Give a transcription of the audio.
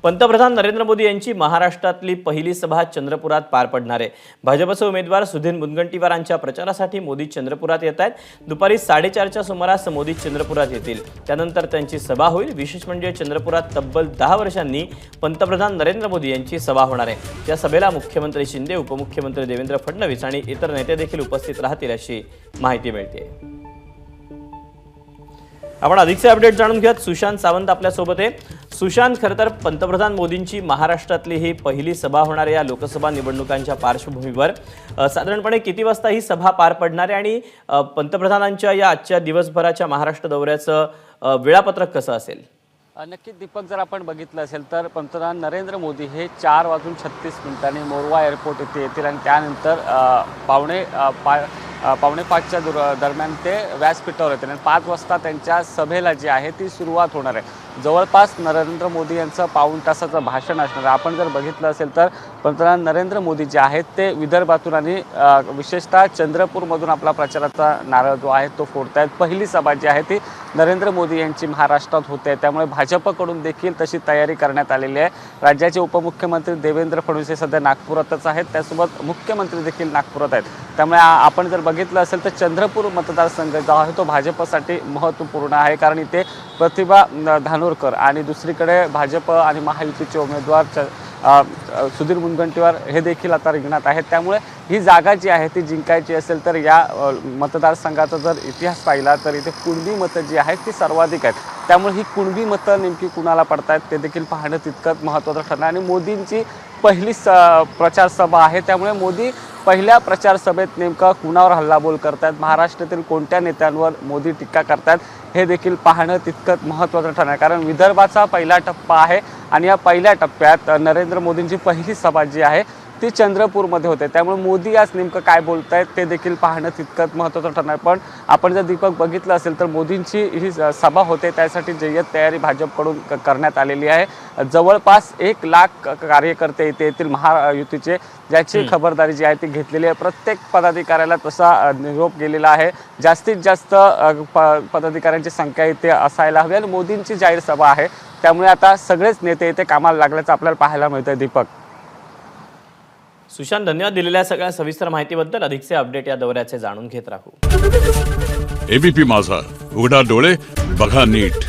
पंतप्रधान नरेंद्र मोदी यांची महाराष्ट्रातली पहिली सभा चंद्रपुरात पार पडणार आहे। भाजपचे उमेदवार सुधीर मुनगंटीवार यांच्या प्रचारासाठी मोदी चंद्रपुरात येत आहेत। दुपारी 4:30च्या सुमारास मोदी चंद्रपुरात येतील। त्यानंतर त्यांची सभा होईल। विशेष म्हणजे चंद्रपुरात तब्बल 10 वर्षांनी पंतप्रधान नरेंद्र मोदी यांची सभा होणार आहे। या सभेला मुख्यमंत्री शिंदे, उपमुख्यमंत्री देवेंद्र फडणवीस आणि इतर नेते देखील उपस्थित राहतील अशी माहिती मिळते। आपण अधिकचे अपडेट जाणून घेऊयात। सुशांत सावंत आपल्या सोबत आहे। सुशांत, खरं तर पंतप्रधान मोदींची महाराष्ट्रातली ही पहिली सभा होणार आहे। या लोकसभा निवडणुकांच्या पार्श्वभूमीवर साधारणपणे किती वाजता ही सभा पार पडणार आहे आणि पंतप्रधानांच्या या आजच्या दिवसभराच्या महाराष्ट्र दौऱ्याचं वेळापत्रक कसं असेल? नक्कीच दीपक, जर आपण बघितलं असेल तर पंतप्रधान नरेंद्र मोदी हे 4:36 मोरवा एअरपोर्ट येथे येतील आणि त्यानंतर पावणे 5च्या दरम्यान ते व्यासपीठावर येतील आणि 5 वाजता त्यांच्या सभेला जी आहे ती सुरुवात होणार आहे। जवळपास नरेंद्र मोदी यांचं पाऊण तासाचं भाषण असणार आहे। आपण जर बघितलं असेल तर पंतप्रधान नरेंद्र मोदी जे आहेत ते विदर्भातून आणि विशेषतः चंद्रपूरमधून आपला प्रचाराचा नारळ जो आहे तो फोडतायत। पहिली सभा जी आहे ती नरेंद्र मोदी यांची महाराष्ट्रात होते, त्यामुळे भाजपकडून देखील तशी तयारी करण्यात आलेली आहे। राज्याचे उपमुख्यमंत्री देवेंद्र फडणवीस हे सध्या नागपुरातच आहेत, त्यासोबत मुख्यमंत्री देखील नागपुरात आहेत। त्यामुळे आपण जर बघितलं असेल तर चंद्रपूर मतदारसंघ जो आहे तो भाजपसाठी महत्त्वपूर्ण आहे, कारण इथे प्रतिभा धानोरकर आणि दुसरीकडे भाजप आणि महायुतीचे उमेदवार सुधीर मुनगंटीवार हे देखील आता रिंगणात आहेत। त्यामुळे ही जागा जी आहे ती जिंकायची असेल तर या मतदारसंघाचा जर इतिहास पाहिला तर इथे कुणबी मतं जी आहेत ती सर्वाधिक आहेत। त्यामुळे ही कुणबी मतं नेमकी कुणाला पडतायत ते देखील पाहणं तितकंच महत्त्वाचं ठरणार आणि मोदींची पहिली प्रचार सभा आहे, त्यामुळे मोदी पहिल्या प्रचार सभेत नेमका कुणावर हल्लाबोल करतात, महाराष्ट्रातील कोणत्या नेत्यांवर मोदी टीका करतात हे देखील पाहणं तितकंच महत्त्वाचं ठरणार, कारण विदर्भाचा पहिला टप्पा आहे आणि या पहिल्या टप्प्यात नरेंद्र मोदींची पहिली सभा जी आहे ती चंद्रपूरमध्ये होते। त्यामुळे मोदी आज नेमकं काय बोलतायत ते देखील पाहणं तितकंच महत्त्वाचं ठरणार। पण आपण जर दीपक बघितलं असेल तर मोदींची ही सभा होते त्यासाठी जय्यत तयारी भाजपकडून करण्यात आलेली आहे। जवळपास 1 लाख कार्यकर्ते इथे येतील महायुतीचे, ज्याची खबरदारी जी आहे ती घेतलेली आहे। प्रत्येक पदाधिकाऱ्याला तसा निरोप गेलेला आहे। जास्तीत जास्त पदाधिकाऱ्यांची संख्या इथे असायला हवी आणि मोदींची जाहीर सभा आहे, त्यामुळे आता सगळेच नेते इथे कामाला लागल्याचं आपल्याला पाहायला मिळतंय। दीपक, सुशांत, धन्यवाद दिलेल्या सगळ्या सविस्तर माहितीबद्दल। अधिकचे अपडेट या दौऱ्याचे जाणून घेत राहू। एबीपी माझा, उघडा डोळे बघा नीट।